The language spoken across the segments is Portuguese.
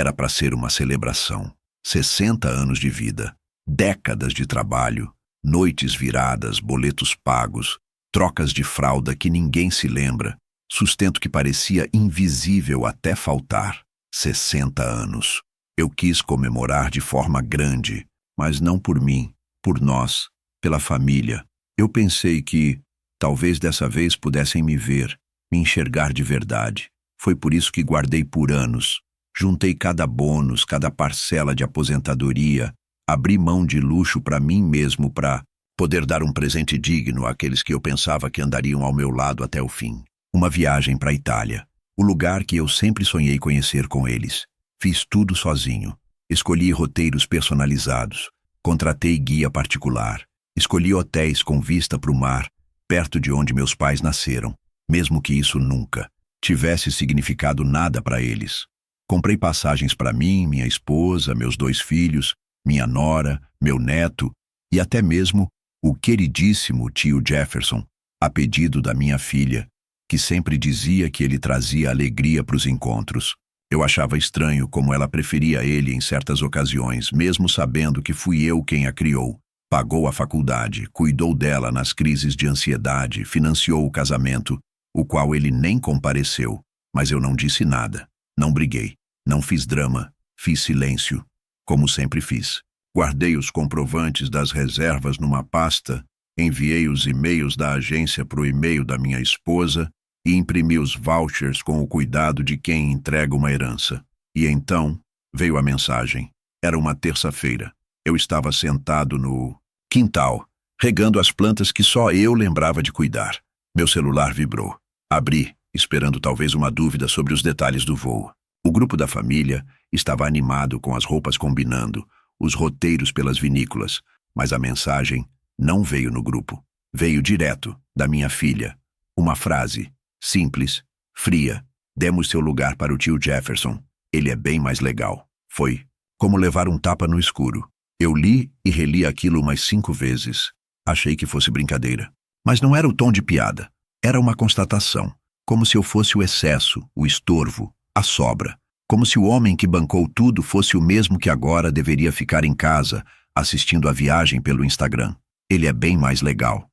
Era para ser uma celebração. 60 anos de vida, décadas de trabalho, noites viradas, boletos pagos, trocas de fralda que ninguém se lembra, sustento que parecia invisível até faltar. 60 anos. Eu quis comemorar de forma grande, mas não por mim, por nós, pela família. Eu pensei que, talvez dessa vez pudessem me ver, me enxergar de verdade. Foi por isso que guardei por anos. Juntei cada bônus, cada parcela de aposentadoria, abri mão de luxo para mim mesmo para poder dar um presente digno àqueles que eu pensava que andariam ao meu lado até o fim. Uma viagem para a Itália, o lugar que eu sempre sonhei conhecer com eles. Fiz tudo sozinho. Escolhi roteiros personalizados, contratei guia particular, escolhi hotéis com vista para o mar, perto de onde meus pais nasceram, mesmo que isso nunca tivesse significado nada para eles. Comprei passagens para mim, minha esposa, meus 2 filhos, minha nora, meu neto e até mesmo o queridíssimo tio Jefferson, a pedido da minha filha, que sempre dizia que ele trazia alegria para os encontros. Eu achava estranho como ela preferia ele em certas ocasiões, mesmo sabendo que fui eu quem a criou. Pagou a faculdade, cuidou dela nas crises de ansiedade, financiou o casamento, o qual ele nem compareceu, mas eu não disse nada, não briguei, não fiz drama, fiz silêncio, como sempre fiz. Guardei os comprovantes das reservas numa pasta, enviei os e-mails da agência para o e-mail da minha esposa e imprimi os vouchers com o cuidado de quem entrega uma herança. E então veio a mensagem. Era uma terça-feira. Eu estava sentado no quintal, regando as plantas que só eu lembrava de cuidar. Meu celular vibrou. Abri, esperando talvez uma dúvida sobre os detalhes do voo. O grupo da família estava animado com as roupas combinando, os roteiros pelas vinícolas, mas a mensagem não veio no grupo. Veio direto da minha filha. Uma frase, simples, fria. Demos seu lugar para o tio Jefferson. Ele é bem mais legal. Foi como levar um tapa no escuro. Eu li e reli aquilo umas 5 vezes. Achei que fosse brincadeira. Mas não era o tom de piada. Era uma constatação. Como se eu fosse o excesso, o estorvo, a sobra. Como se o homem que bancou tudo fosse o mesmo que agora deveria ficar em casa, assistindo a viagem pelo Instagram. Ele é bem mais legal.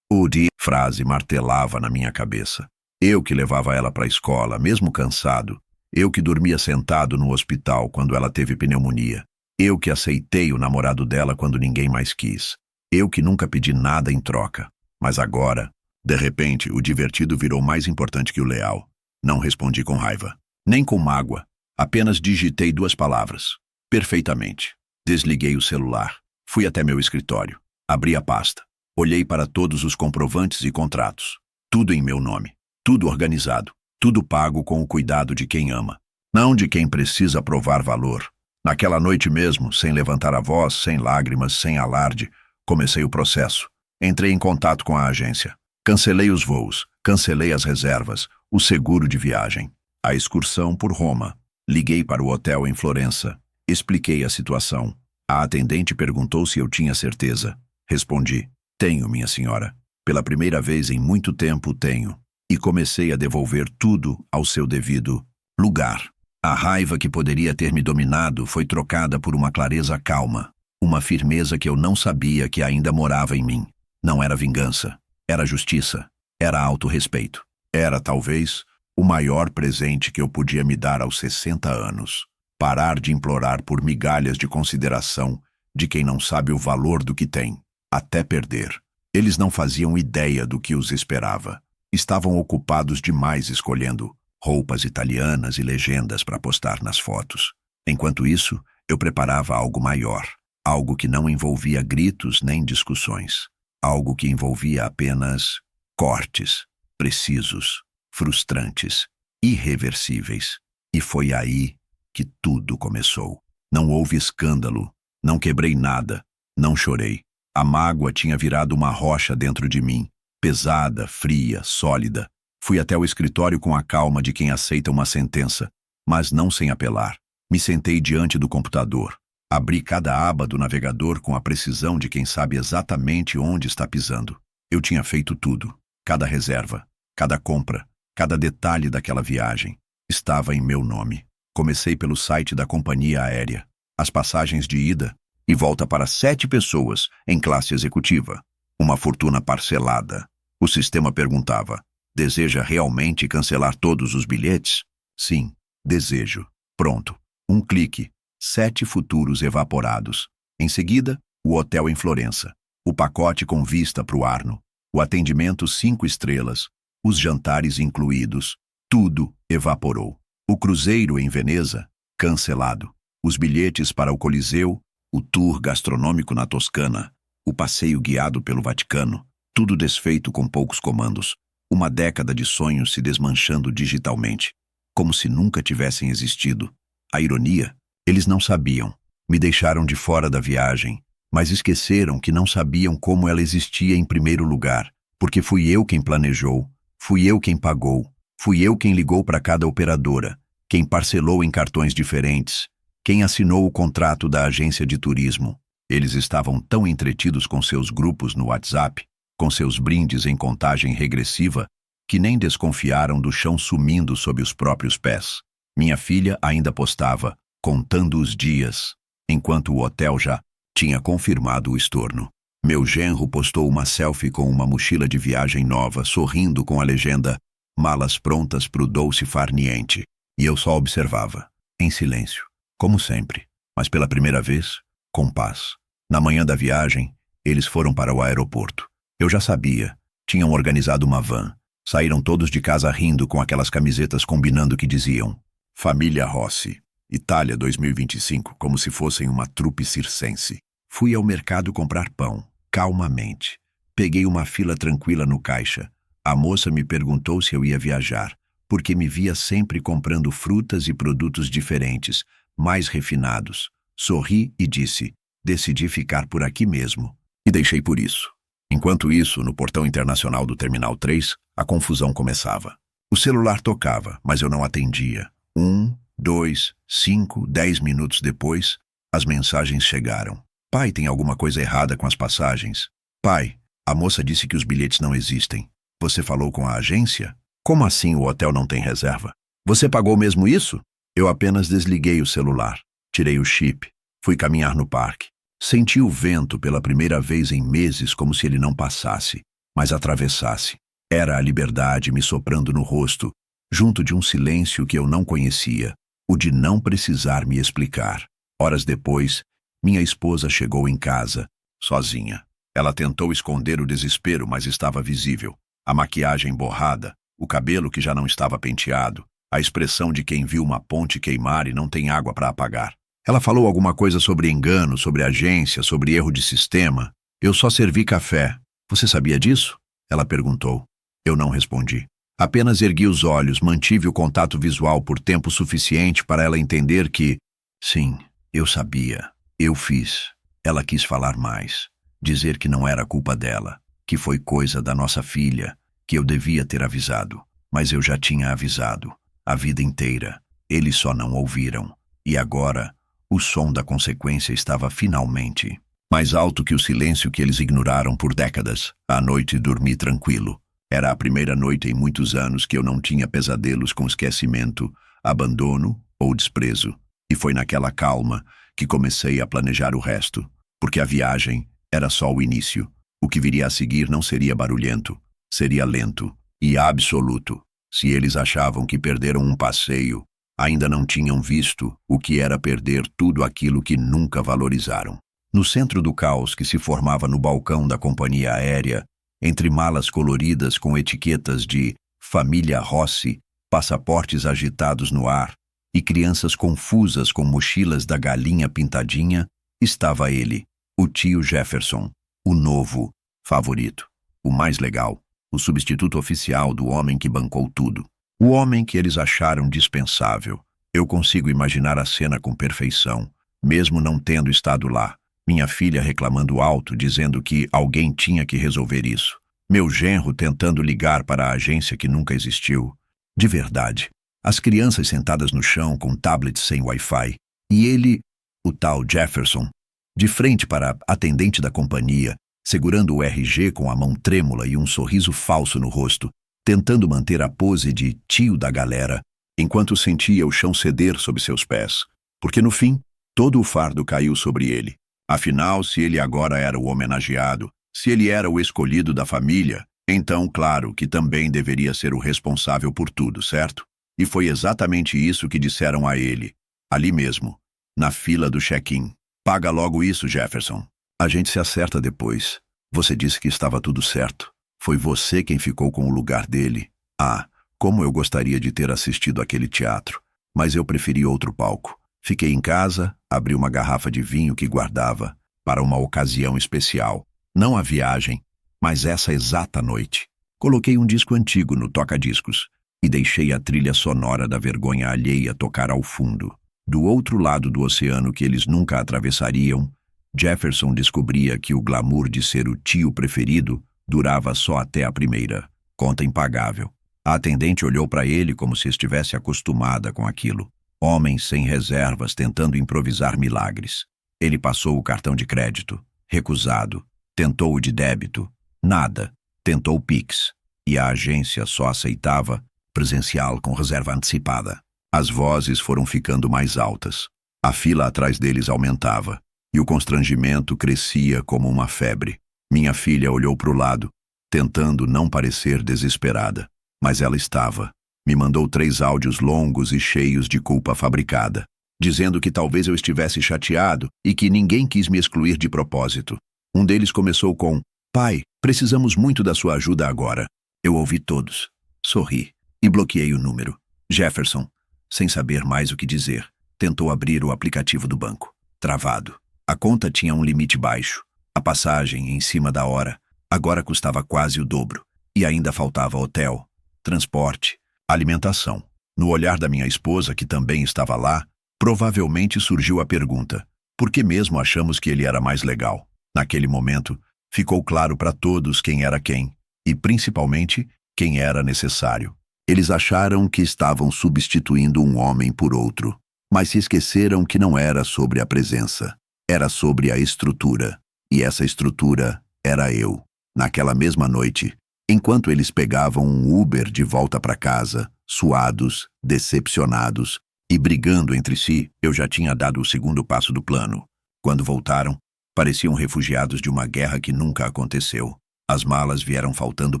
Frase martelava na minha cabeça. Eu que levava ela para a escola, mesmo cansado. Eu que dormia sentado no hospital quando ela teve pneumonia. Eu que aceitei o namorado dela quando ninguém mais quis. Eu que nunca pedi nada em troca. Mas agora, de repente, o divertido virou mais importante que o leal. Não respondi com raiva, nem com mágoa. Apenas digitei 2 palavras. Perfeitamente. Desliguei o celular. Fui até meu escritório. Abri a pasta. Olhei para todos os comprovantes e contratos. Tudo em meu nome. Tudo organizado. Tudo pago com o cuidado de quem ama. Não de quem precisa provar valor. Naquela noite mesmo, sem levantar a voz, sem lágrimas, sem alarde, comecei o processo. Entrei em contato com a agência. Cancelei os voos. Cancelei as reservas. O seguro de viagem. A excursão por Roma. Liguei para o hotel em Florença. Expliquei a situação. A atendente perguntou se eu tinha certeza. Respondi: tenho, minha senhora. Pela primeira vez em muito tempo, tenho. E comecei a devolver tudo ao seu devido lugar. A raiva que poderia ter me dominado foi trocada por uma clareza calma. Uma firmeza que eu não sabia que ainda morava em mim. Não era vingança. Era justiça. Era autorrespeito. Era, talvez, o maior presente que eu podia me dar aos 60 anos. Parar de implorar por migalhas de consideração de quem não sabe o valor do que tem, até perder. Eles não faziam ideia do que os esperava. Estavam ocupados demais escolhendo roupas italianas e legendas para postar nas fotos. Enquanto isso, eu preparava algo maior. Algo que não envolvia gritos nem discussões. Algo que envolvia apenas cortes, precisos, frustrantes, irreversíveis. E foi aí que tudo começou. Não houve escândalo, não quebrei nada, não chorei. A mágoa tinha virado uma rocha dentro de mim, pesada, fria, sólida. Fui até o escritório com a calma de quem aceita uma sentença, mas não sem apelar. Me sentei diante do computador. Abri cada aba do navegador com a precisão de quem sabe exatamente onde está pisando. Eu tinha feito tudo. Cada reserva, cada compra, cada detalhe daquela viagem estava em meu nome. Comecei pelo site da companhia aérea. As passagens de ida e volta para 7 pessoas em classe executiva. Uma fortuna parcelada. O sistema perguntava: deseja realmente cancelar todos os bilhetes? Sim, desejo. Pronto. Um clique. 7 futuros evaporados. Em seguida, o hotel em Florença. O pacote com vista para o Arno. O atendimento 5 estrelas. Os jantares incluídos. Tudo evaporou. O cruzeiro em Veneza, cancelado. Os bilhetes para o Coliseu, o tour gastronômico na Toscana, o passeio guiado pelo Vaticano, tudo desfeito com poucos comandos. Uma década de sonhos se desmanchando digitalmente, como se nunca tivessem existido. A ironia, eles não sabiam. Me deixaram de fora da viagem, mas esqueceram que não sabiam como ela existia em primeiro lugar, porque fui eu quem planejou, fui eu quem pagou, fui eu quem ligou para cada operadora, quem parcelou em cartões diferentes, quem assinou o contrato da agência de turismo. Eles estavam tão entretidos com seus grupos no WhatsApp, com seus brindes em contagem regressiva, que nem desconfiaram do chão sumindo sob os próprios pés. Minha filha ainda postava, contando os dias, enquanto o hotel já tinha confirmado o estorno. Meu genro postou uma selfie com uma mochila de viagem nova, sorrindo com a legenda "Malas prontas pro dolce far niente", e eu só observava, em silêncio, como sempre, mas pela primeira vez, com paz. Na manhã da viagem, eles foram para o aeroporto. Eu já sabia, tinham organizado uma van. Saíram todos de casa rindo com aquelas camisetas combinando que diziam Família Rossi, Itália 2025, como se fossem uma trupe circense. Fui ao mercado comprar pão, calmamente. Peguei uma fila tranquila no caixa. A moça me perguntou se eu ia viajar, porque me via sempre comprando frutas e produtos diferentes, mais refinados. Sorri e disse: decidi ficar por aqui mesmo. E deixei por isso. Enquanto isso, no portão internacional do Terminal 3, a confusão começava. O celular tocava, mas eu não atendia. 1, 2, 5, 10 minutos depois, as mensagens chegaram. Pai, tem alguma coisa errada com as passagens? Pai, a moça disse que os bilhetes não existem. Você falou com a agência? Como assim o hotel não tem reserva? Você pagou mesmo isso? Eu apenas desliguei o celular, tirei o chip, fui caminhar no parque. Senti o vento pela primeira vez em meses, como se ele não passasse, mas atravessasse. Era a liberdade me soprando no rosto, junto de um silêncio que eu não conhecia, o de não precisar me explicar. Horas depois, minha esposa chegou em casa, sozinha. Ela tentou esconder o desespero, mas estava visível. A maquiagem borrada, o cabelo que já não estava penteado, a expressão de quem viu uma ponte queimar e não tem água para apagar. Ela falou alguma coisa sobre engano, sobre agência, sobre erro de sistema. Eu só servi café. Você sabia disso? Ela perguntou. Eu não respondi. Apenas ergui os olhos, mantive o contato visual por tempo suficiente para ela entender que, sim, eu sabia. Eu fiz. Ela quis falar mais. Dizer que não era culpa dela, que foi coisa da nossa filha, que eu devia ter avisado. Mas eu já tinha avisado. A vida inteira. Eles só não ouviram. E agora, o som da consequência estava finalmente mais alto que o silêncio que eles ignoraram por décadas. À noite dormi tranquilo. Era a primeira noite em muitos anos que eu não tinha pesadelos com esquecimento, abandono ou desprezo. E foi naquela calma que comecei a planejar o resto, porque a viagem era só o início. O que viria a seguir não seria barulhento, seria lento e absoluto. Se eles achavam que perderam um passeio, ainda não tinham visto o que era perder tudo aquilo que nunca valorizaram. No centro do caos que se formava no balcão da companhia aérea, entre malas coloridas com etiquetas de Família Rossi, passaportes agitados no ar e crianças confusas com mochilas da galinha pintadinha, estava ele, o tio Jefferson, o novo favorito, o mais legal, o substituto oficial do homem que bancou tudo. O homem que eles acharam dispensável. Eu consigo imaginar a cena com perfeição, mesmo não tendo estado lá. Minha filha reclamando alto, dizendo que alguém tinha que resolver isso. Meu genro tentando ligar para a agência que nunca existiu. De verdade. As crianças sentadas no chão com tablets sem Wi-Fi. E ele, o tal Jefferson, de frente para a atendente da companhia, segurando o RG com a mão trêmula e um sorriso falso no rosto, tentando manter a pose de tio da galera, enquanto sentia o chão ceder sob seus pés, porque no fim, todo o fardo caiu sobre ele. Afinal, se ele agora era o homenageado, se ele era o escolhido da família, então, claro, que também deveria ser o responsável por tudo, certo? E foi exatamente isso que disseram a ele, ali mesmo, na fila do check-in. Paga logo isso, Jefferson. A gente se acerta depois. Você disse que estava tudo certo. Foi você quem ficou com o lugar dele. Ah, como eu gostaria de ter assistido aquele teatro. Mas eu preferi outro palco. Fiquei em casa, abri uma garrafa de vinho que guardava para uma ocasião especial. Não a viagem, mas essa exata noite. Coloquei um disco antigo no toca-discos e deixei a trilha sonora da vergonha alheia tocar ao fundo. Do outro lado do oceano que eles nunca atravessariam, Jefferson descobria que o glamour de ser o tio preferido durava só até a primeira conta impagável. A atendente olhou para ele como se estivesse acostumada com aquilo. Homens sem reservas tentando improvisar milagres. Ele passou o cartão de crédito. Recusado. Tentou o de débito. Nada. Tentou o Pix. E a agência só aceitava presencial com reserva antecipada. As vozes foram ficando mais altas. A fila atrás deles aumentava. E o constrangimento crescia como uma febre. Minha filha olhou para o lado, tentando não parecer desesperada. Mas ela estava. Me mandou 3 áudios longos e cheios de culpa fabricada, dizendo que talvez eu estivesse chateado e que ninguém quis me excluir de propósito. Um deles começou com: "Pai, precisamos muito da sua ajuda agora." Eu ouvi todos, sorri e bloqueei o número. Jefferson, sem saber mais o que dizer, tentou abrir o aplicativo do banco. Travado. A conta tinha um limite baixo. A passagem em cima da hora agora custava quase o dobro. E ainda faltava hotel, transporte, alimentação. No olhar da minha esposa, que também estava lá, provavelmente surgiu a pergunta: por que mesmo achamos que ele era mais legal? Naquele momento, ficou claro para todos quem era quem, e principalmente quem era necessário. Eles acharam que estavam substituindo um homem por outro, mas se esqueceram que não era sobre a presença, era sobre a estrutura. E essa estrutura era eu. Naquela mesma noite, enquanto eles pegavam um Uber de volta para casa, suados, decepcionados e brigando entre si, eu já tinha dado o segundo passo do plano. Quando voltaram, pareciam refugiados de uma guerra que nunca aconteceu. As malas vieram faltando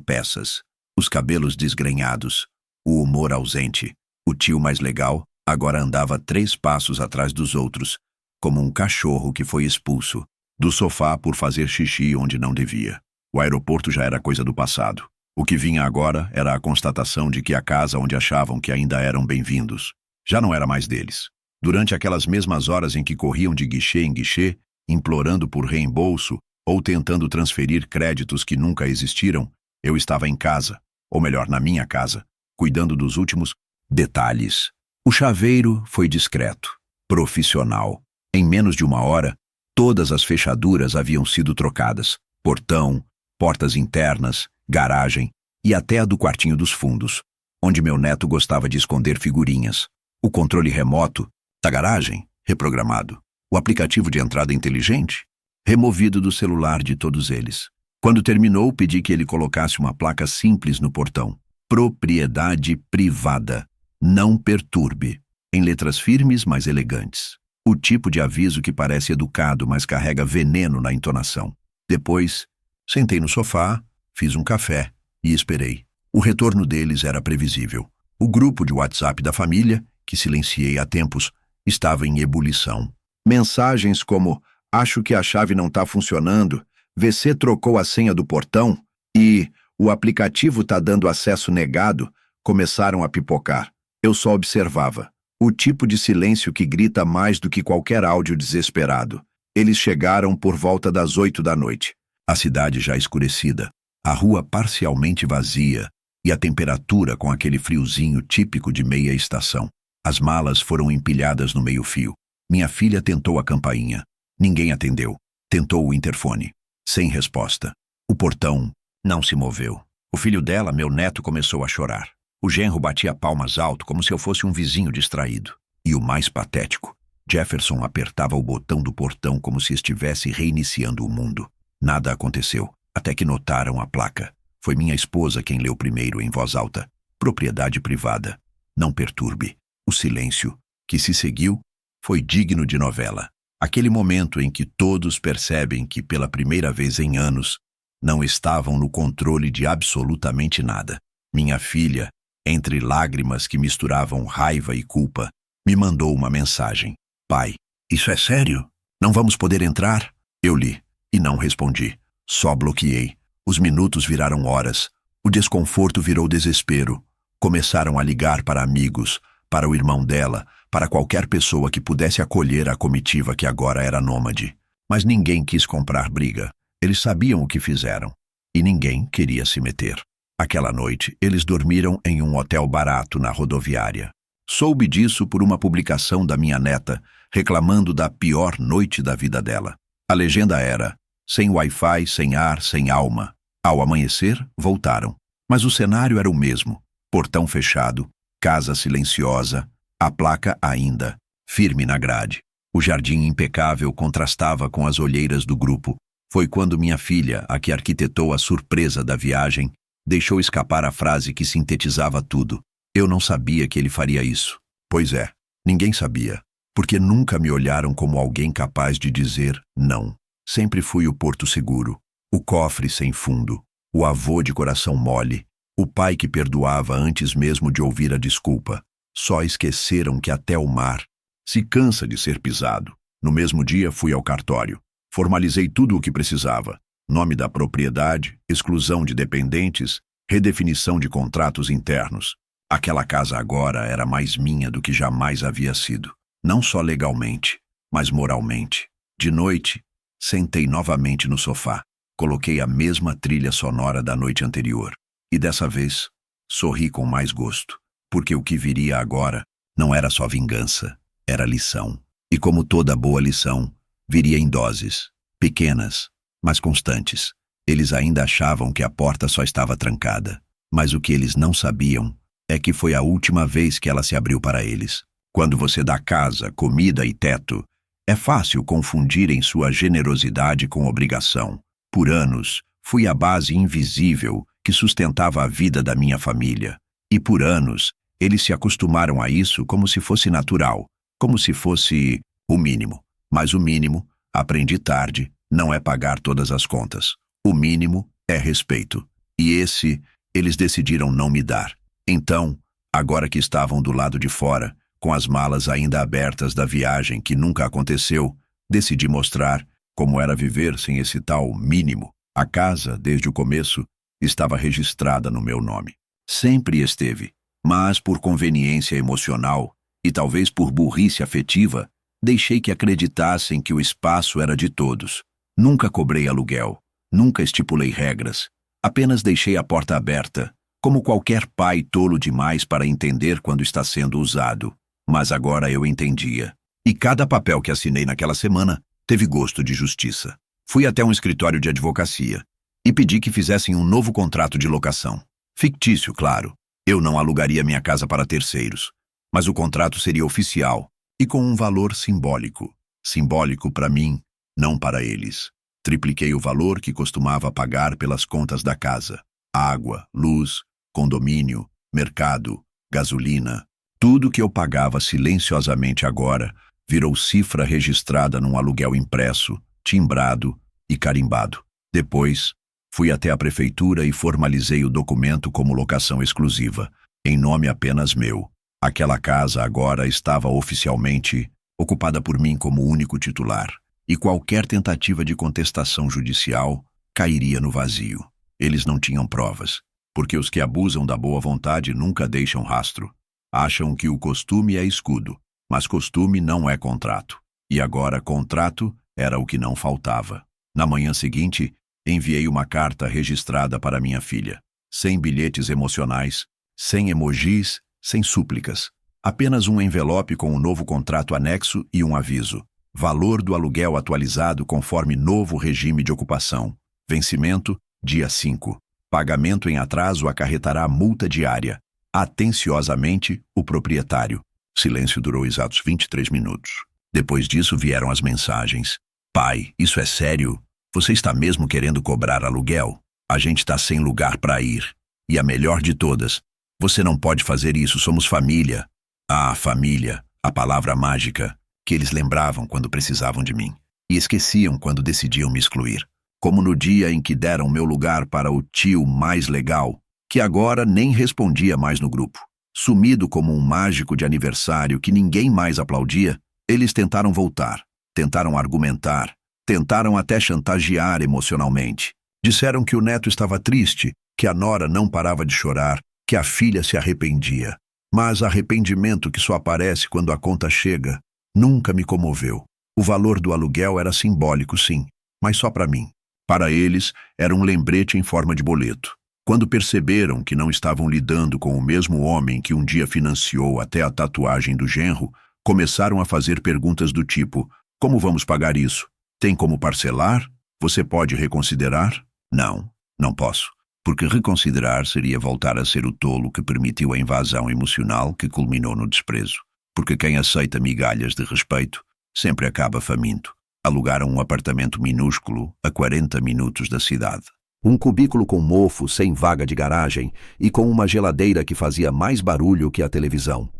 peças, os cabelos desgrenhados, o humor ausente. O tio mais legal agora andava 3 passos atrás dos outros, como um cachorro que foi expulso do sofá por fazer xixi onde não devia. O aeroporto já era coisa do passado. O que vinha agora era a constatação de que a casa onde achavam que ainda eram bem-vindos já não era mais deles. Durante aquelas mesmas horas em que corriam de guichê em guichê, implorando por reembolso ou tentando transferir créditos que nunca existiram, eu estava em casa, ou melhor, na minha casa, cuidando dos últimos detalhes. O chaveiro foi discreto, profissional. Em menos de 1 hora, todas as fechaduras haviam sido trocadas. Portão, portas internas, garagem e até a do quartinho dos fundos, onde meu neto gostava de esconder figurinhas. O controle remoto da garagem, reprogramado. O aplicativo de entrada inteligente, removido do celular de todos eles. Quando terminou, pedi que ele colocasse uma placa simples no portão. Propriedade privada. Não perturbe. Em letras firmes, mas elegantes. O tipo de aviso que parece educado, mas carrega veneno na entonação. Depois, sentei no sofá, fiz um café e esperei. O retorno deles era previsível. O grupo de WhatsApp da família, que silenciei há tempos, estava em ebulição. Mensagens como: "Acho que a chave não está funcionando", "VC trocou a senha do portão" e "O aplicativo está dando acesso negado" começaram a pipocar. Eu só observava. O tipo de silêncio que grita mais do que qualquer áudio desesperado. Eles chegaram por volta das 8 da noite. A cidade já escurecida, a rua parcialmente vazia e a temperatura com aquele friozinho típico de meia estação. As malas foram empilhadas no meio-fio. Minha filha tentou a campainha. Ninguém atendeu. Tentou o interfone. Sem resposta. O portão não se moveu. O filho dela, meu neto, começou a chorar. O genro batia palmas alto como se eu fosse um vizinho distraído. E o mais patético, Jefferson apertava o botão do portão como se estivesse reiniciando o mundo. Nada aconteceu, até que notaram a placa. Foi minha esposa quem leu primeiro em voz alta. Propriedade privada. não perturbe. O silêncio, que se seguiu, foi digno de novela. Aquele momento em que todos percebem que, pela primeira vez em anos, não estavam no controle de absolutamente nada. Minha filha, entre lágrimas que misturavam raiva e culpa, me mandou uma mensagem. Pai, isso é sério? Não vamos poder entrar? Eu li e não respondi. Só bloqueei. Os minutos viraram horas. O desconforto virou desespero. Começaram a ligar para amigos, para o irmão dela, para qualquer pessoa que pudesse acolher a comitiva que agora era nômade. Mas ninguém quis comprar briga. Eles sabiam o que fizeram. E ninguém queria se meter. Aquela noite, eles dormiram em um hotel barato na rodoviária. Soube disso por uma publicação da minha neta, reclamando da pior noite da vida dela. A legenda era: sem Wi-Fi, sem ar, sem alma. Ao amanhecer, voltaram. Mas o cenário era o mesmo. Portão fechado, casa silenciosa, a placa ainda, firme na grade. O jardim impecável contrastava com as olheiras do grupo. Foi quando minha filha, a que arquitetou a surpresa da viagem, deixou escapar a frase que sintetizava tudo. Eu não sabia que ele faria isso. Pois é, ninguém sabia, porque nunca me olharam como alguém capaz de dizer não. Sempre fui o porto seguro, o cofre sem fundo, o avô de coração mole, o pai que perdoava antes mesmo de ouvir a desculpa. Só esqueceram que até o mar se cansa de ser pisado. No mesmo dia fui ao cartório. Formalizei tudo o que precisava. Nome da propriedade, exclusão de dependentes, redefinição de contratos internos. Aquela casa agora era mais minha do que jamais havia sido. Não só legalmente, mas moralmente. De noite, sentei novamente no sofá. Coloquei a mesma trilha sonora da noite anterior. E dessa vez, sorri com mais gosto. Porque o que viria agora não era só vingança, era lição. E como toda boa lição, viria em doses, pequenas, mas constantes. Eles ainda achavam que a porta só estava trancada. Mas o que eles não sabiam é que foi a última vez que ela se abriu para eles. Quando você dá casa, comida e teto, é fácil confundir em sua generosidade com obrigação. Por anos, fui a base invisível que sustentava a vida da minha família. E por anos, eles se acostumaram a isso como se fosse natural, como se fosse o mínimo. Mas o mínimo, aprendi tarde, não é pagar todas as contas. O mínimo é respeito. E esse, eles decidiram não me dar. Então, agora que estavam do lado de fora, com as malas ainda abertas da viagem que nunca aconteceu, decidi mostrar como era viver sem esse tal mínimo. A casa, desde o começo, estava registrada no meu nome. Sempre esteve, mas por conveniência emocional e talvez por burrice afetiva, deixei que acreditassem que o espaço era de todos. Nunca cobrei aluguel, nunca estipulei regras, apenas deixei a porta aberta, como qualquer pai tolo demais para entender quando está sendo usado. Mas agora eu entendia. E cada papel que assinei naquela semana teve gosto de justiça. Fui até um escritório de advocacia e pedi que fizessem um novo contrato de locação. Fictício, claro. Eu não alugaria minha casa para terceiros. Mas o contrato seria oficial e com um valor simbólico. Simbólico para mim, não para eles. Tripliquei o valor que costumava pagar pelas contas da casa. Água, luz, condomínio, mercado, gasolina. Tudo que eu pagava silenciosamente agora virou cifra registrada num aluguel impresso, timbrado e carimbado. Depois, fui até a prefeitura e formalizei o documento como locação exclusiva, em nome apenas meu. Aquela casa agora estava oficialmente ocupada por mim como único titular, e qualquer tentativa de contestação judicial cairia no vazio. Eles não tinham provas, porque os que abusam da boa vontade nunca deixam rastro. Acham que o costume é escudo, mas costume não é contrato. E agora contrato era o que não faltava. Na manhã seguinte, enviei uma carta registrada para minha filha, sem bilhetes emocionais, sem emojis, sem súplicas. Apenas um envelope com um novo contrato anexo e um aviso. Valor do aluguel atualizado conforme novo regime de ocupação. Vencimento, dia 5. Pagamento em atraso acarretará multa diária. Atenciosamente, o proprietário. Silêncio durou exatos 23 minutos. Depois disso vieram as mensagens. Pai, isso é sério? Você está mesmo querendo cobrar aluguel? A gente está sem lugar para ir. E a melhor de todas, Você não pode fazer isso, somos família. Ah, família, a palavra mágica que eles lembravam quando precisavam de mim e esqueciam quando decidiam me excluir. Como no dia em que deram meu lugar para o tio mais legal, que agora nem respondia mais no grupo. Sumido como um mágico de aniversário que ninguém mais aplaudia, eles tentaram voltar, tentaram argumentar, tentaram até chantagear emocionalmente. Disseram que o neto estava triste, que a nora não parava de chorar, que a filha se arrependia. Mas arrependimento que só aparece quando a conta chega nunca me comoveu. O valor do aluguel era simbólico, sim, mas só para mim. Para eles, era um lembrete em forma de boleto. Quando perceberam que não estavam lidando com o mesmo homem que um dia financiou até a tatuagem do genro, começaram a fazer perguntas do tipo: como vamos pagar isso? Tem como parcelar? Você pode reconsiderar? Não, não posso. Porque reconsiderar seria voltar a ser o tolo que permitiu a invasão emocional que culminou no desprezo. Porque quem aceita migalhas de respeito sempre acaba faminto. Alugaram um apartamento minúsculo a 40 minutos da cidade. Um cubículo com mofo, sem vaga de garagem e com uma geladeira que fazia mais barulho que a televisão.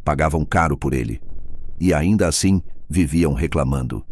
Pagavam caro por ele. E ainda assim, viviam reclamando.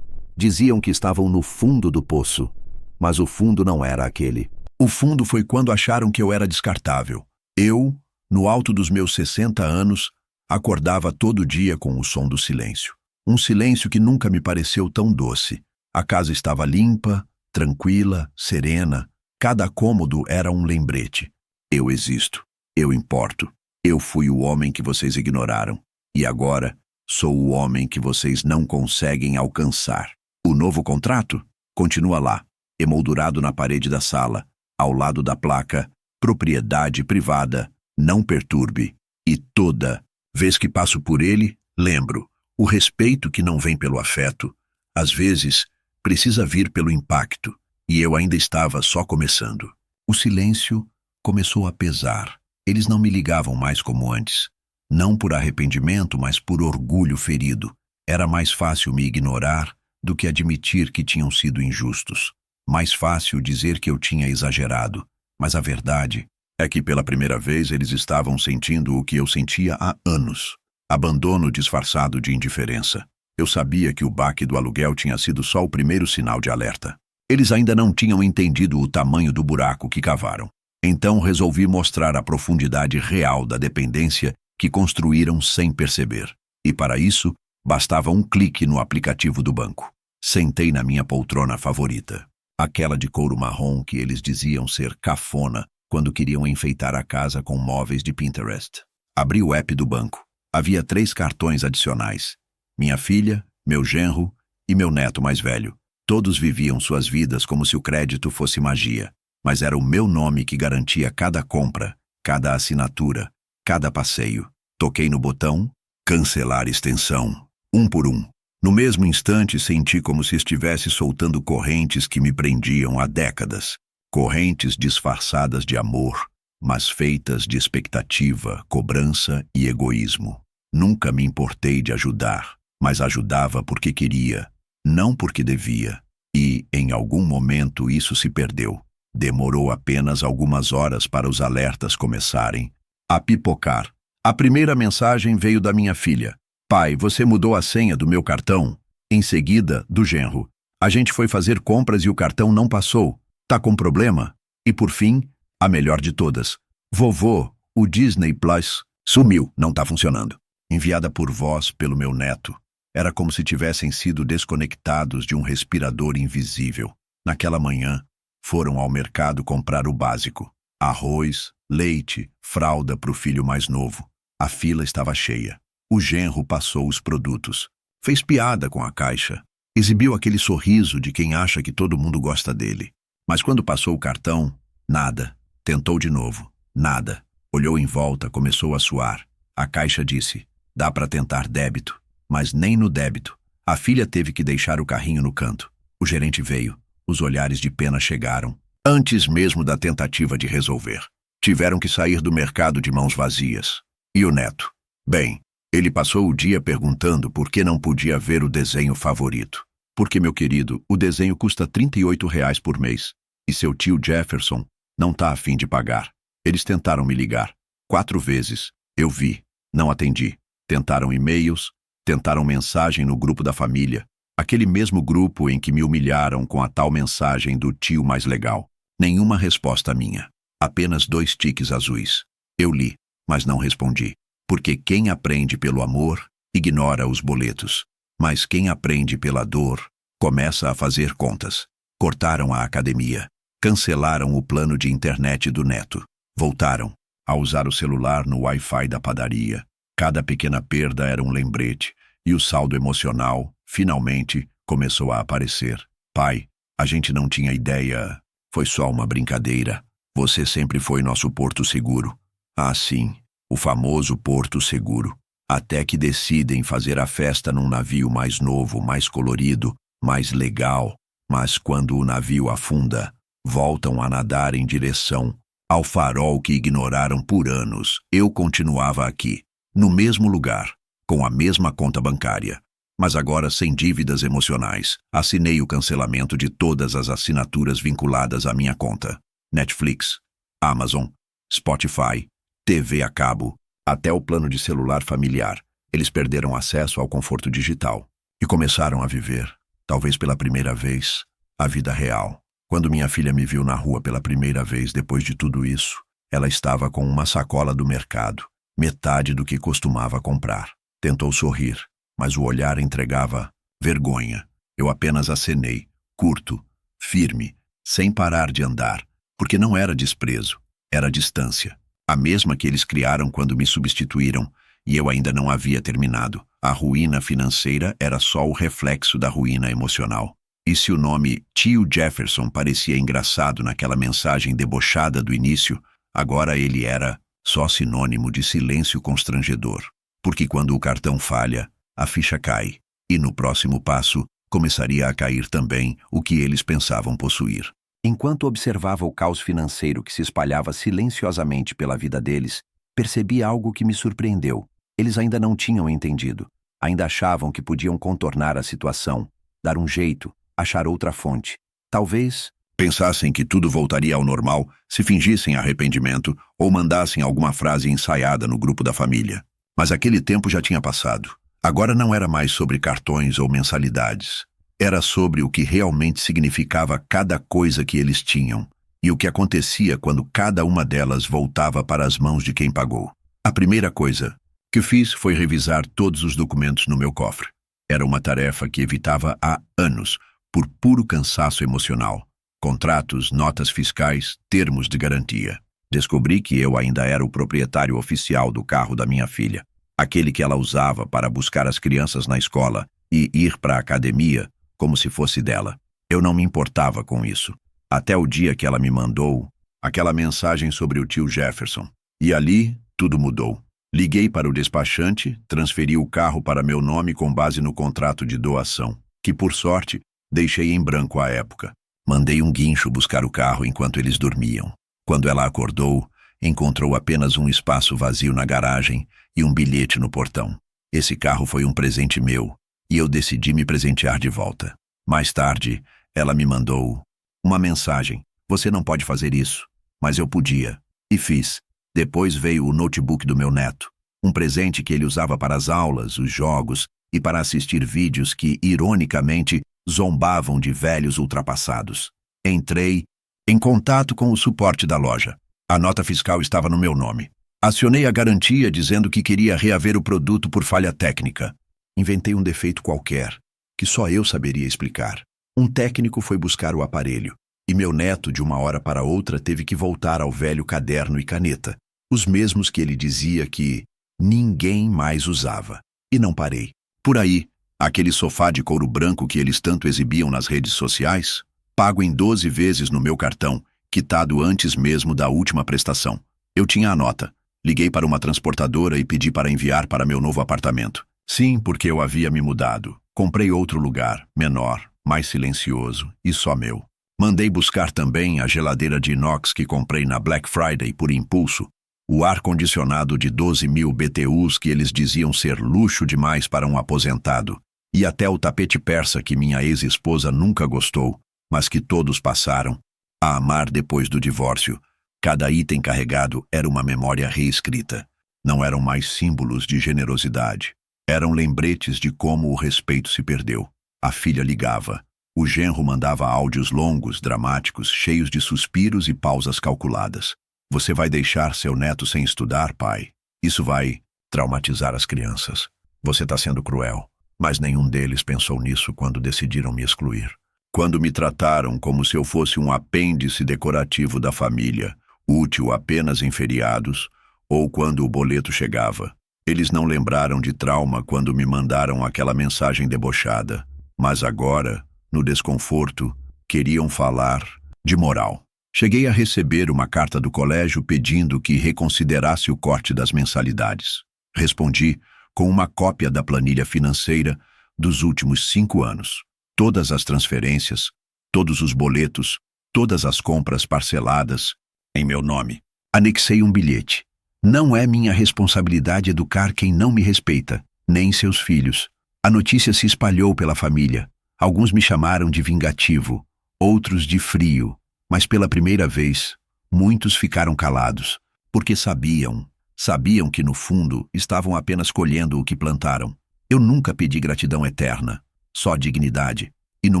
Diziam que estavam no fundo do poço. Mas o fundo não era aquele. O fundo foi quando acharam que eu era descartável. Eu, no alto dos meus 60 anos, acordava todo dia com o som do silêncio. Um silêncio que nunca me pareceu tão doce. A casa estava limpa, tranquila, serena. Cada cômodo era um lembrete. Eu existo. Eu importo. Eu fui o homem que vocês ignoraram. E agora, sou o homem que vocês não conseguem alcançar. O novo contrato continua lá, emoldurado na parede da sala, ao lado da placa Propriedade Privada, não perturbe. E toda vez que passo por ele, lembro, o respeito que não vem pelo afeto, às vezes, precisa vir pelo impacto, e eu ainda estava só começando. O silêncio começou a pesar. Eles não me ligavam mais como antes. Não por arrependimento, mas por orgulho ferido. Era mais fácil me ignorar do que admitir que tinham sido injustos. Mais fácil dizer que eu tinha exagerado. Mas a verdade é que pela primeira vez eles estavam sentindo o que eu sentia há anos. Abandono disfarçado de indiferença. Eu sabia que o baque do aluguel tinha sido só o primeiro sinal de alerta. Eles ainda não tinham entendido o tamanho do buraco que cavaram. Então resolvi mostrar a profundidade real da dependência que construíram sem perceber. E para isso, bastava um clique no aplicativo do banco. Sentei na minha poltrona favorita. Aquela de couro marrom que eles diziam ser cafona quando queriam enfeitar a casa com móveis de Pinterest. Abri o app do banco. Havia 3 cartões adicionais. Minha filha, meu genro e meu neto mais velho. Todos viviam suas vidas como se o crédito fosse magia. Mas era o meu nome que garantia cada compra, cada assinatura, cada passeio. Toquei no botão, cancelar extensão, um por um. No mesmo instante senti como se estivesse soltando correntes que me prendiam há décadas. Correntes disfarçadas de amor, mas feitas de expectativa, cobrança e egoísmo. Nunca me importei de ajudar, mas ajudava porque queria, não porque devia. E, em algum momento, isso se perdeu. Demorou apenas algumas horas para os alertas começarem a pipocar. A primeira mensagem veio da minha filha. Pai, você mudou a senha do meu cartão? Em seguida, do genro. A gente foi fazer compras e o cartão não passou. Tá com problema? E por fim, a melhor de todas. Vovô, o Disney Plus sumiu, não tá funcionando. Enviada por voz pelo meu neto. Era como se tivessem sido desconectados de um respirador invisível. Naquela manhã, foram ao mercado comprar o básico. Arroz, leite, fralda para o filho mais novo. A fila estava cheia. O genro passou os produtos. Fez piada com a caixa. Exibiu aquele sorriso de quem acha que todo mundo gosta dele. Mas quando passou o cartão, nada. Tentou de novo. Nada. Olhou em volta, começou a suar. A caixa disse, dá para tentar débito. Mas nem no débito. A filha teve que deixar o carrinho no canto. O gerente veio. Os olhares de pena chegaram. Antes mesmo da tentativa de resolver. Tiveram que sair do mercado de mãos vazias. E o neto? Bem, ele passou o dia perguntando por que não podia ver o desenho favorito. Porque, meu querido, o desenho custa R$ 38 por mês. E seu tio Jefferson não tá a fim de pagar. Eles tentaram me ligar. 4 vezes. Eu vi. Não atendi. Tentaram e-mails, tentaram mensagem no grupo da família. Aquele mesmo grupo em que me humilharam com a tal mensagem do tio mais legal. Nenhuma resposta minha. Apenas 2 tiques azuis. Eu li, mas não respondi. Porque quem aprende pelo amor, ignora os boletos. Mas quem aprende pela dor, começa a fazer contas. Cortaram a academia. Cancelaram o plano de internet do neto. Voltaram a usar o celular no Wi-Fi da padaria. Cada pequena perda era um lembrete, e o saldo emocional, finalmente, começou a aparecer. Pai, a gente não tinha ideia. Foi só uma brincadeira. Você sempre foi nosso porto seguro. Ah, sim, o famoso porto seguro. Até que decidem fazer a festa num navio mais novo, mais colorido, mais legal. Mas quando o navio afunda, voltam a nadar em direção ao farol que ignoraram por anos. Eu continuava aqui, no mesmo lugar, com a mesma conta bancária, mas agora sem dívidas emocionais. Assinei o cancelamento de todas as assinaturas vinculadas à minha conta. Netflix, Amazon, Spotify, TV a cabo, até o plano de celular familiar. Eles perderam acesso ao conforto digital e começaram a viver, talvez pela primeira vez, a vida real. Quando minha filha me viu na rua pela primeira vez depois de tudo isso, ela estava com uma sacola do mercado, metade do que costumava comprar. Tentou sorrir, mas o olhar entregava vergonha. Eu apenas acenei, curto, firme, sem parar de andar, porque não era desprezo, era distância. A mesma que eles criaram quando me substituíram, e eu ainda não havia terminado. A ruína financeira era só o reflexo da ruína emocional. E se o nome Tio Jefferson parecia engraçado naquela mensagem debochada do início, agora ele era só sinônimo de silêncio constrangedor. Porque quando o cartão falha, a ficha cai, e no próximo passo começaria a cair também o que eles pensavam possuir. Enquanto observava o caos financeiro que se espalhava silenciosamente pela vida deles, percebi algo que me surpreendeu. Eles ainda não tinham entendido. Ainda achavam que podiam contornar a situação, dar um jeito, achar outra fonte. Talvez pensassem que tudo voltaria ao normal se fingissem arrependimento ou mandassem alguma frase ensaiada no grupo da família. Mas aquele tempo já tinha passado. Agora não era mais sobre cartões ou mensalidades. Era sobre o que realmente significava cada coisa que eles tinham e o que acontecia quando cada uma delas voltava para as mãos de quem pagou. A primeira coisa que fiz foi revisar todos os documentos no meu cofre. Era uma tarefa que evitava há anos, por puro cansaço emocional. Contratos, notas fiscais, termos de garantia. Descobri que eu ainda era o proprietário oficial do carro da minha filha, aquele que ela usava para buscar as crianças na escola e ir para a academia como se fosse dela. Eu não me importava com isso, até o dia que ela me mandou aquela mensagem sobre o tio Jefferson. E ali, tudo mudou. Liguei para o despachante, transferi o carro para meu nome com base no contrato de doação, que, por sorte, deixei em branco à época. Mandei um guincho buscar o carro enquanto eles dormiam. Quando ela acordou, encontrou apenas um espaço vazio na garagem e um bilhete no portão. Esse carro foi um presente meu, e eu decidi me presentear de volta. Mais tarde, ela me mandou uma mensagem. Você não pode fazer isso. Mas eu podia. E fiz. Depois veio o notebook do meu neto. Um presente que ele usava para as aulas, os jogos e para assistir vídeos que, ironicamente, zombavam de velhos ultrapassados. Entrei em contato com o suporte da loja. A nota fiscal estava no meu nome. Acionei a garantia dizendo que queria reaver o produto por falha técnica. Inventei um defeito qualquer, que só eu saberia explicar. Um técnico foi buscar o aparelho, e meu neto, de uma hora para outra, teve que voltar ao velho caderno e caneta, os mesmos que ele dizia que ninguém mais usava. E não parei. Por aí, aquele sofá de couro branco que eles tanto exibiam nas redes sociais, pago em 12 vezes no meu cartão, quitado antes mesmo da última prestação. Eu tinha a nota. Liguei para uma transportadora e pedi para enviar para meu novo apartamento. Sim, porque eu havia me mudado. Comprei outro lugar, menor, mais silencioso e só meu. Mandei buscar também a geladeira de inox que comprei na Black Friday por impulso, o ar-condicionado de 12.000 BTUs que eles diziam ser luxo demais para um aposentado, e até o tapete persa que minha ex-esposa nunca gostou, mas que todos passaram a amar depois do divórcio. Cada item carregado era uma memória reescrita. Não eram mais símbolos de generosidade. Eram lembretes de como o respeito se perdeu. A filha ligava. O genro mandava áudios longos, dramáticos, cheios de suspiros e pausas calculadas. Você vai deixar seu neto sem estudar, pai? Isso vai traumatizar as crianças. Você está sendo cruel. Mas nenhum deles pensou nisso quando decidiram me excluir. Quando me trataram como se eu fosse um apêndice decorativo da família, útil apenas em feriados, ou quando o boleto chegava. Eles não lembraram de trauma quando me mandaram aquela mensagem debochada. Mas agora, no desconforto, queriam falar de moral. Cheguei a receber uma carta do colégio pedindo que reconsiderasse o corte das mensalidades. Respondi com uma cópia da planilha financeira dos últimos 5 anos. Todas as transferências, todos os boletos, todas as compras parceladas, em meu nome. Anexei um bilhete. Não é minha responsabilidade educar quem não me respeita, nem seus filhos. A notícia se espalhou pela família. Alguns me chamaram de vingativo, outros de frio, mas pela primeira vez, muitos ficaram calados, porque sabiam que no fundo estavam apenas colhendo o que plantaram. Eu nunca pedi gratidão eterna, só dignidade, e no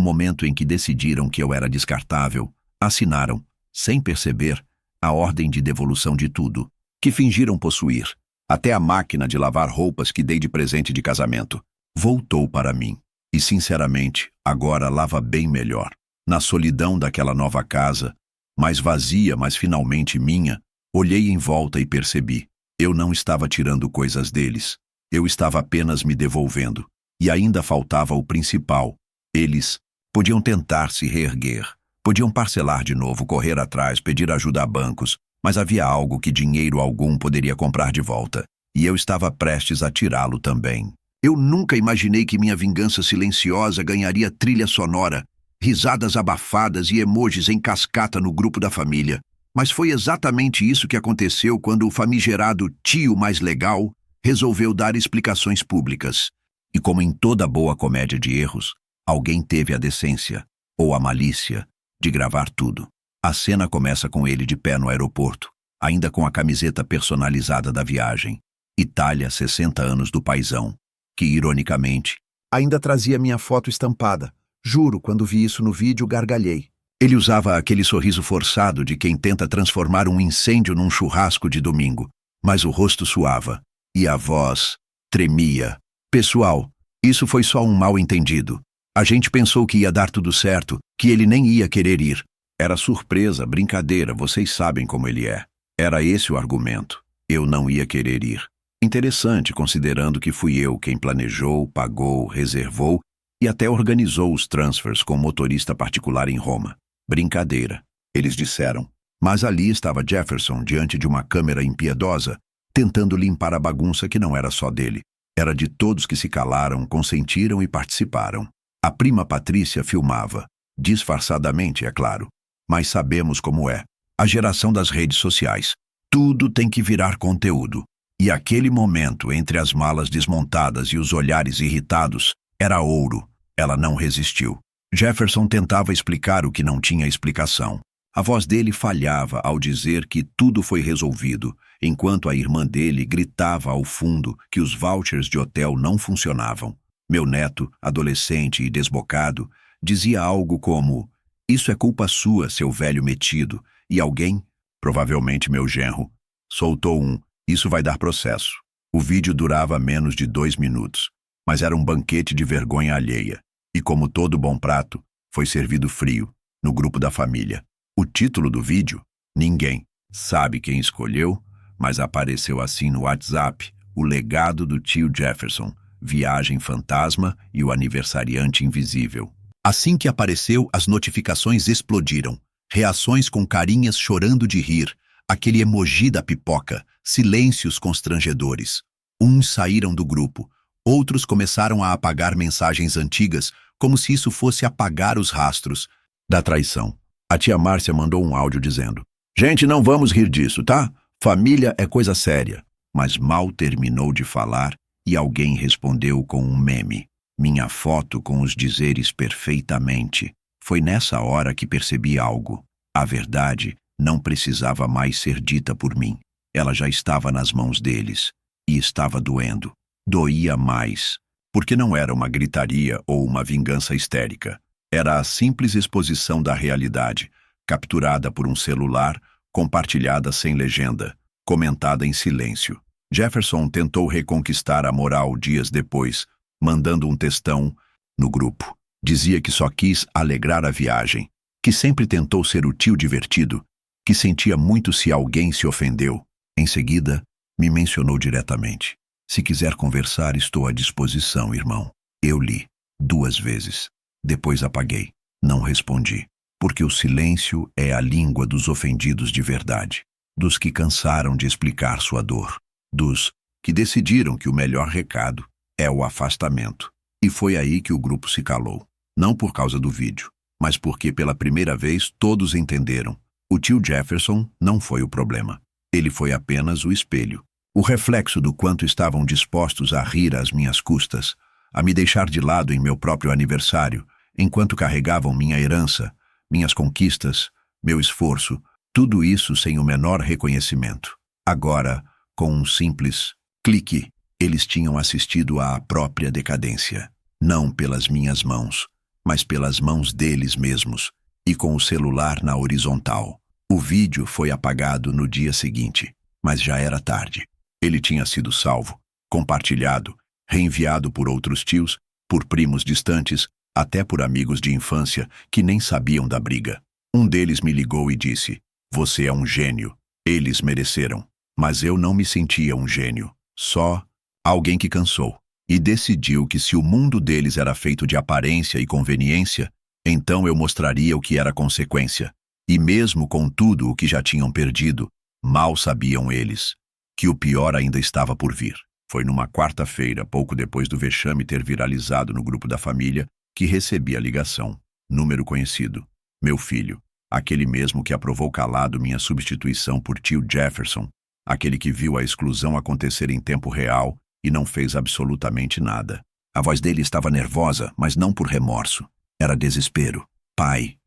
momento em que decidiram que eu era descartável, assinaram, sem perceber, a ordem de devolução de tudo, que fingiram possuir, até a máquina de lavar roupas que dei de presente de casamento. Voltou para mim, e sinceramente, agora lava bem melhor. Na solidão daquela nova casa, mais vazia, mas finalmente minha, olhei em volta e percebi. Eu não estava tirando coisas deles. Eu estava apenas me devolvendo. E ainda faltava o principal. Eles podiam tentar se reerguer. Podiam parcelar de novo, correr atrás, pedir ajuda a bancos. Mas havia algo que dinheiro algum poderia comprar de volta. E eu estava prestes a tirá-lo também. Eu nunca imaginei que minha vingança silenciosa ganharia trilha sonora, risadas abafadas e emojis em cascata no grupo da família. Mas foi exatamente isso que aconteceu quando o famigerado tio mais legal resolveu dar explicações públicas. E como em toda boa comédia de erros, alguém teve a decência, ou a malícia, de gravar tudo. A cena começa com ele de pé no aeroporto, ainda com a camiseta personalizada da viagem. Itália, 60 anos do paizão, que, ironicamente, ainda trazia minha foto estampada. Juro, quando vi isso no vídeo, gargalhei. Ele usava aquele sorriso forçado de quem tenta transformar um incêndio num churrasco de domingo, mas o rosto suava, e a voz tremia. Pessoal, isso foi só um mal-entendido. A gente pensou que ia dar tudo certo, que ele nem ia querer ir. Era surpresa, brincadeira, vocês sabem como ele é. Era esse o argumento. Eu não ia querer ir. Interessante, considerando que fui eu quem planejou, pagou, reservou e até organizou os transfers com motorista particular em Roma. Brincadeira, eles disseram. Mas ali estava Jefferson diante de uma câmera impiedosa, tentando limpar a bagunça que não era só dele. Era de todos que se calaram, consentiram e participaram. A prima Patrícia filmava, disfarçadamente, é claro. Mas sabemos como é. A geração das redes sociais. Tudo tem que virar conteúdo. E aquele momento entre as malas desmontadas e os olhares irritados era ouro. Ela não resistiu. Jefferson tentava explicar o que não tinha explicação. A voz dele falhava ao dizer que tudo foi resolvido, enquanto a irmã dele gritava ao fundo que os vouchers de hotel não funcionavam. Meu neto, adolescente e desbocado, dizia algo como: "Isso é culpa sua, seu velho metido", e alguém, provavelmente meu genro, soltou um: "Isso vai dar processo". O vídeo durava menos de 2 minutos, mas era um banquete de vergonha alheia. E como todo bom prato, foi servido frio, no grupo da família. O título do vídeo, ninguém sabe quem escolheu, mas apareceu assim no WhatsApp: O legado do tio Jefferson, Viagem Fantasma e o Aniversariante Invisível. Assim que apareceu, as notificações explodiram. Reações com carinhas chorando de rir, aquele emoji da pipoca, silêncios constrangedores. Uns saíram do grupo, outros começaram a apagar mensagens antigas, como se isso fosse apagar os rastros da traição. A tia Márcia mandou um áudio dizendo: "Gente, não vamos rir disso, tá? Família é coisa séria." Mas mal terminou de falar e alguém respondeu com um meme. Minha foto com os dizeres perfeitamente. Foi nessa hora que percebi algo. A verdade não precisava mais ser dita por mim. Ela já estava nas mãos deles. E estava doendo. Doía mais. Porque não era uma gritaria ou uma vingança histérica. Era a simples exposição da realidade, capturada por um celular, compartilhada sem legenda, comentada em silêncio. Jefferson tentou reconquistar a moral dias depois, mandando um textão no grupo. Dizia que só quis alegrar a viagem, que sempre tentou ser o tio divertido, que sentia muito se alguém se ofendeu. Em seguida, me mencionou diretamente. Se quiser conversar, estou à disposição, irmão. Eu li 2 vezes. Depois apaguei. Não respondi. Porque o silêncio é a língua dos ofendidos de verdade. Dos que cansaram de explicar sua dor. Dos que decidiram que o melhor recado é o afastamento. E foi aí que o grupo se calou. Não por causa do vídeo, mas porque pela primeira vez todos entenderam. O tio Jefferson não foi o problema. Ele foi apenas o espelho. O reflexo do quanto estavam dispostos a rir às minhas custas, a me deixar de lado em meu próprio aniversário, enquanto carregavam minha herança, minhas conquistas, meu esforço, tudo isso sem o menor reconhecimento. Agora, com um simples clique, eles tinham assistido à própria decadência. Não pelas minhas mãos, mas pelas mãos deles mesmos, e com o celular na horizontal. O vídeo foi apagado no dia seguinte, mas já era tarde. Ele tinha sido salvo, compartilhado, reenviado por outros tios, por primos distantes, até por amigos de infância que nem sabiam da briga. Um deles me ligou e disse: "Você é um gênio. Eles mereceram." Mas eu não me sentia um gênio. Só alguém que cansou. E decidiu que se o mundo deles era feito de aparência e conveniência, então eu mostraria o que era consequência. E mesmo com tudo o que já tinham perdido, mal sabiam eles que o pior ainda estava por vir. Foi numa quarta-feira, pouco depois do vexame ter viralizado no grupo da família, que recebi a ligação. Número conhecido. Meu filho. Aquele mesmo que aprovou calado minha substituição por tio Jefferson. Aquele que viu a exclusão acontecer em tempo real e não fez absolutamente nada. A voz dele estava nervosa, mas não por remorso. Era desespero. "Pai,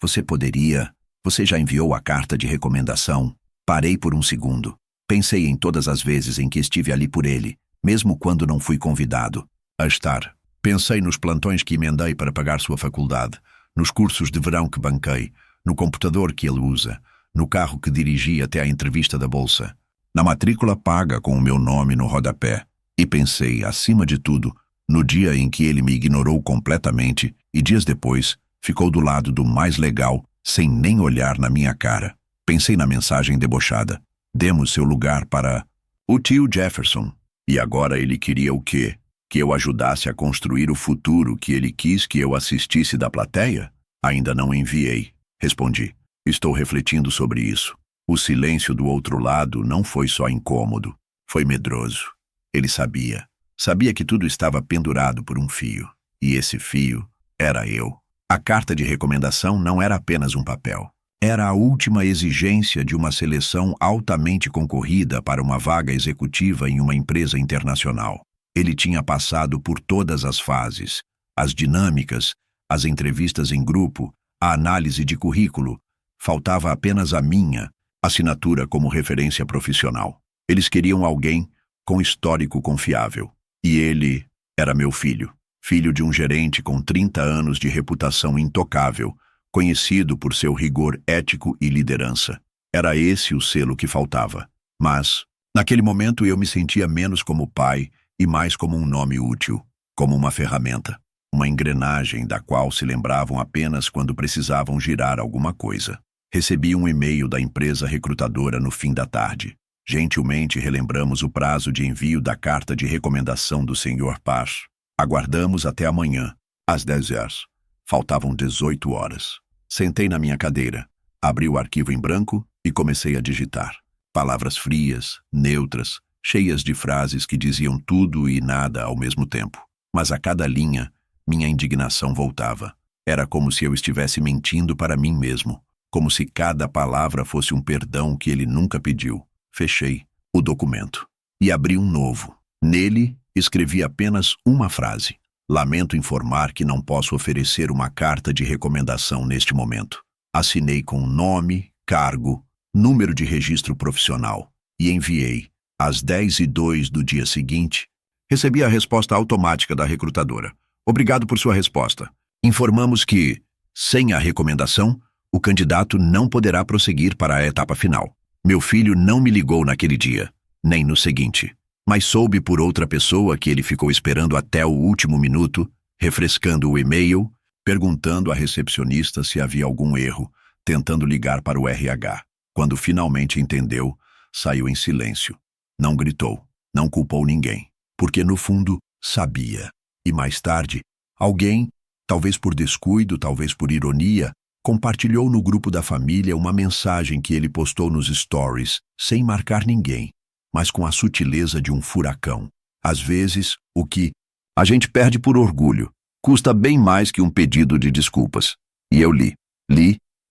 Você poderia... Você já enviou a carta de recomendação?" Parei por um segundo. Pensei em todas as vezes em que estive ali por ele, mesmo quando não fui convidado. A estar. Pensei nos plantões que emendei para pagar sua faculdade, nos cursos de verão que banquei, no computador que ele usa, no carro que dirigi até à entrevista da bolsa, na matrícula paga com o meu nome no rodapé. E pensei, acima de tudo, no dia em que ele me ignorou completamente e dias depois ficou do lado do mais legal, sem nem olhar na minha cara. Pensei na mensagem debochada. "Demos seu lugar para o tio Jefferson." E agora ele queria o quê? Que eu ajudasse a construir o futuro que ele quis que eu assistisse da plateia? "Ainda não enviei", respondi. "Estou refletindo sobre isso." O silêncio do outro lado não foi só incômodo, foi medroso. Ele sabia. Sabia que tudo estava pendurado por um fio. E esse fio era eu. A carta de recomendação não era apenas um papel. Era a última exigência de uma seleção altamente concorrida para uma vaga executiva em uma empresa internacional. Ele tinha passado por todas as fases, as dinâmicas, as entrevistas em grupo, a análise de currículo. Faltava apenas a minha assinatura como referência profissional. Eles queriam alguém com histórico confiável. E ele era meu filho. Filho de um gerente com 30 anos de reputação intocável, conhecido por seu rigor ético e liderança. Era esse o selo que faltava. Mas, naquele momento, eu me sentia menos como pai e mais como um nome útil, como uma ferramenta, uma engrenagem da qual se lembravam apenas quando precisavam girar alguma coisa. Recebi um e-mail da empresa recrutadora no fim da tarde. Gentilmente relembramos o prazo de envio da carta de recomendação do Sr. Paz. Aguardamos até amanhã, às 10 horas. Faltavam 18 horas. Sentei na minha cadeira, abri o arquivo em branco e comecei a digitar. Palavras frias, neutras, cheias de frases que diziam tudo e nada ao mesmo tempo. Mas a cada linha, minha indignação voltava. Era como se eu estivesse mentindo para mim mesmo, como se cada palavra fosse um perdão que ele nunca pediu. Fechei o documento e abri um novo. Nele, escrevi apenas uma frase. "Lamento informar que não posso oferecer uma carta de recomendação neste momento." Assinei com nome, cargo, número de registro profissional, e enviei. Às 10h02 do dia seguinte, recebi a resposta automática da recrutadora. Obrigado por sua resposta. Informamos que, sem a recomendação, o candidato não poderá prosseguir para a etapa final. Meu filho não me ligou naquele dia, nem no seguinte, mas soube por outra pessoa que ele ficou esperando até o último minuto, refrescando o e-mail, perguntando à recepcionista se havia algum erro, tentando ligar para o RH. Quando finalmente entendeu, saiu em silêncio. Não gritou, não culpou ninguém, porque no fundo sabia. E mais tarde, alguém, talvez por descuido, talvez por ironia, compartilhou no grupo da família uma mensagem que ele postou nos stories, sem marcar ninguém, mas com a sutileza de um furacão. Às vezes, o que a gente perde por orgulho custa bem mais que um pedido de desculpas. E eu li,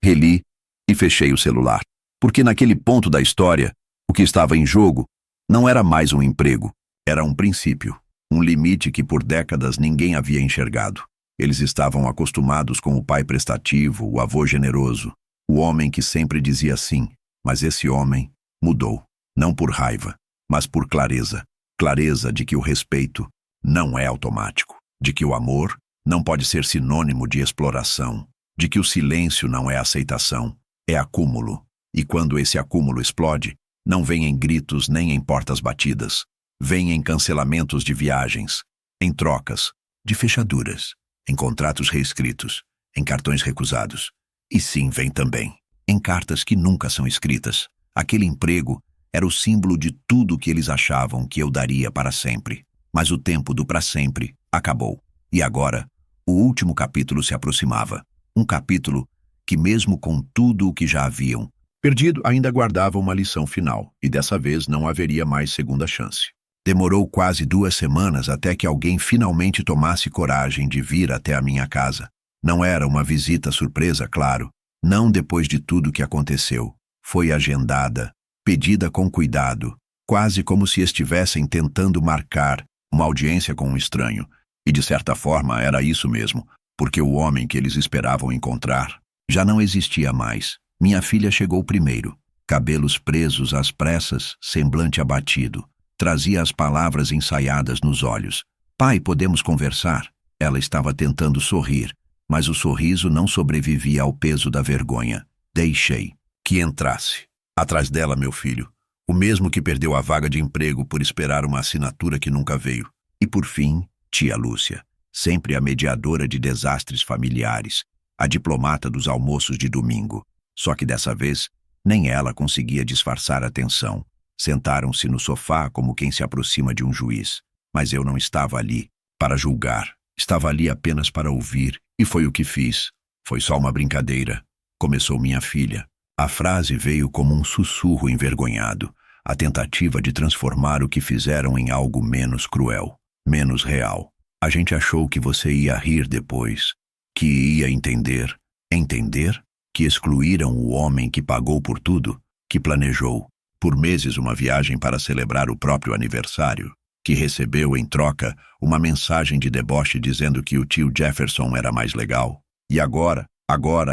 reli e fechei o celular. Porque naquele ponto da história, o que estava em jogo não era mais um emprego, era um princípio, um limite que por décadas ninguém havia enxergado. Eles estavam acostumados com o pai prestativo, o avô generoso, o homem que sempre dizia sim, mas esse homem mudou, não por raiva, mas por clareza. Clareza de que o respeito não é automático, de que o amor não pode ser sinônimo de exploração, de que o silêncio não é aceitação, é acúmulo. E quando esse acúmulo explode, não vem em gritos nem em portas batidas, vem em cancelamentos de viagens, em trocas, de fechaduras, em contratos reescritos, em cartões recusados. E sim, vem também em cartas que nunca são escritas. Aquele emprego era o símbolo de tudo o que eles achavam que eu daria para sempre. Mas o tempo do para sempre acabou. E agora, o último capítulo se aproximava. Um capítulo que, mesmo com tudo o que já haviam perdido, ainda guardava uma lição final, e dessa vez não haveria mais segunda chance. Demorou quase 2 semanas até que alguém finalmente tomasse coragem de vir até a minha casa. Não era uma visita surpresa, claro. Não depois de tudo que aconteceu. Foi agendada, pedida com cuidado, quase como se estivessem tentando marcar uma audiência com um estranho. E de certa forma era isso mesmo, porque o homem que eles esperavam encontrar já não existia mais. Minha filha chegou primeiro, cabelos presos às pressas, semblante abatido. Trazia as palavras ensaiadas nos olhos. Pai, podemos conversar? Ela estava tentando sorrir, mas o sorriso não sobrevivia ao peso da vergonha. Deixei que entrasse. Atrás dela, meu filho, o mesmo que perdeu a vaga de emprego por esperar uma assinatura que nunca veio. E por fim, tia Lúcia, sempre a mediadora de desastres familiares, a diplomata dos almoços de domingo. Só que dessa vez, nem ela conseguia disfarçar a tensão. Sentaram-se no sofá como quem se aproxima de um juiz. Mas eu não estava ali para julgar. Estava ali apenas para ouvir, e foi o que fiz. Foi só uma brincadeira. Começou minha filha. A frase veio como um sussurro envergonhado, a tentativa de transformar o que fizeram em algo menos cruel, menos real. A gente achou que você ia rir depois, que ia entender. Entender? Que excluíram o homem que pagou por tudo, que planejou, por meses, uma viagem para celebrar o próprio aniversário, que recebeu em troca uma mensagem de deboche dizendo que o tio Jefferson era mais legal. E agora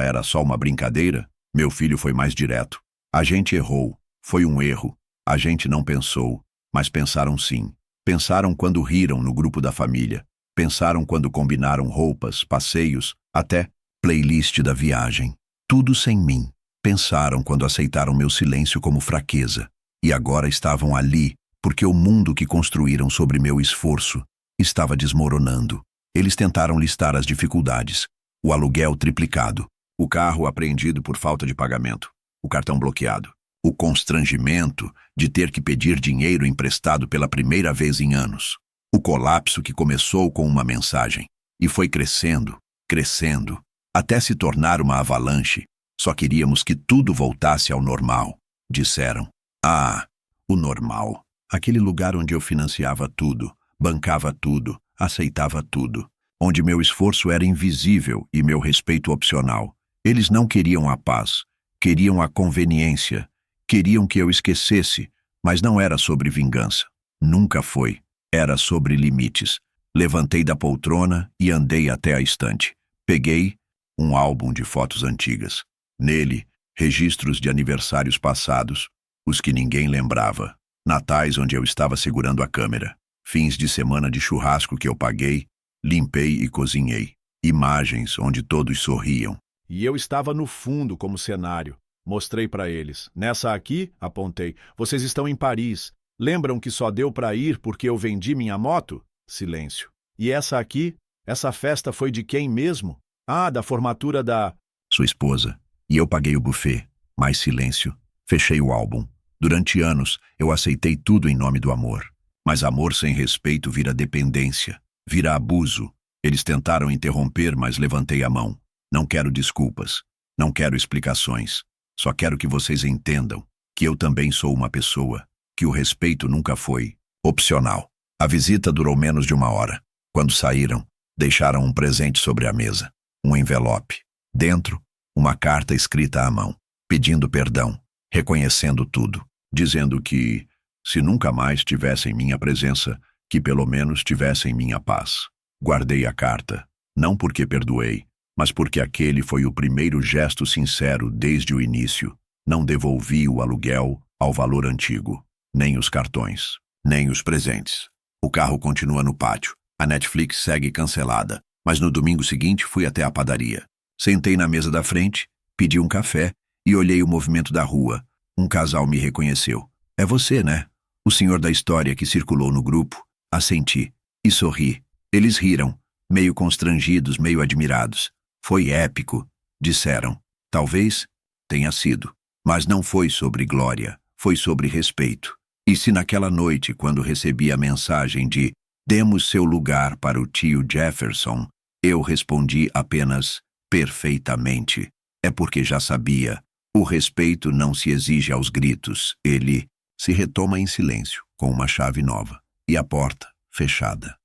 era só uma brincadeira? Meu filho foi mais direto. A gente errou, foi um erro. A gente não pensou, mas pensaram sim. Pensaram quando riram no grupo da família. Pensaram quando combinaram roupas, passeios, até playlist da viagem. Tudo sem mim. Pensaram quando aceitaram meu silêncio como fraqueza. E agora estavam ali, porque o mundo que construíram sobre meu esforço estava desmoronando. Eles tentaram listar as dificuldades. O aluguel triplicado. O carro apreendido por falta de pagamento. O cartão bloqueado. O constrangimento de ter que pedir dinheiro emprestado pela primeira vez em anos. O colapso que começou com uma mensagem e foi crescendo, crescendo, até se tornar uma avalanche. Só queríamos que tudo voltasse ao normal, disseram. Ah, o normal. Aquele lugar onde eu financiava tudo, bancava tudo, aceitava tudo. Onde meu esforço era invisível e meu respeito opcional. Eles não queriam a paz, queriam a conveniência. Queriam que eu esquecesse, mas não era sobre vingança. Nunca foi. Era sobre limites. Levantei da poltrona e andei até a estante. Peguei um álbum de fotos antigas. Nele, registros de aniversários passados, os que ninguém lembrava, natais onde eu estava segurando a câmera, fins de semana de churrasco que eu paguei, limpei e cozinhei, imagens onde todos sorriam. E eu estava no fundo como cenário. Mostrei para eles. Nessa aqui, apontei, vocês estão em Paris. Lembram que só deu para ir porque eu vendi minha moto? Silêncio. E essa aqui? Essa festa foi de quem mesmo? Ah, da formatura da... Sua esposa. E eu paguei o buffet. Mais silêncio. Fechei o álbum. Durante anos, eu aceitei tudo em nome do amor. Mas amor sem respeito vira dependência, vira abuso. Eles tentaram interromper, mas levantei a mão. Não quero desculpas. Não quero explicações. Só quero que vocês entendam que eu também sou uma pessoa, que o respeito nunca foi opcional. A visita durou menos de 1 hora. Quando saíram, deixaram um presente sobre a mesa. Um envelope. Dentro, uma carta escrita à mão, pedindo perdão, reconhecendo tudo, dizendo que, se nunca mais tivessem minha presença, que pelo menos tivessem minha paz. Guardei a carta, não porque perdoei, mas porque aquele foi o primeiro gesto sincero desde o início. Não devolvi o aluguel ao valor antigo, nem os cartões, nem os presentes. O carro continua no pátio. A Netflix segue cancelada, mas no domingo seguinte fui até a padaria. Sentei na mesa da frente, pedi um café e olhei o movimento da rua. Um casal me reconheceu. É você, né? O senhor da história que circulou no grupo. Assenti e sorri. Eles riram, meio constrangidos, meio admirados. Foi épico, disseram. Talvez tenha sido. Mas não foi sobre glória, foi sobre respeito. E se naquela noite, quando recebi a mensagem de "Demos seu lugar para o tio Jefferson", eu respondi apenas "perfeitamente", é porque já sabia. O respeito não se exige aos gritos. Ele se retoma em silêncio, com uma chave nova, e a porta fechada.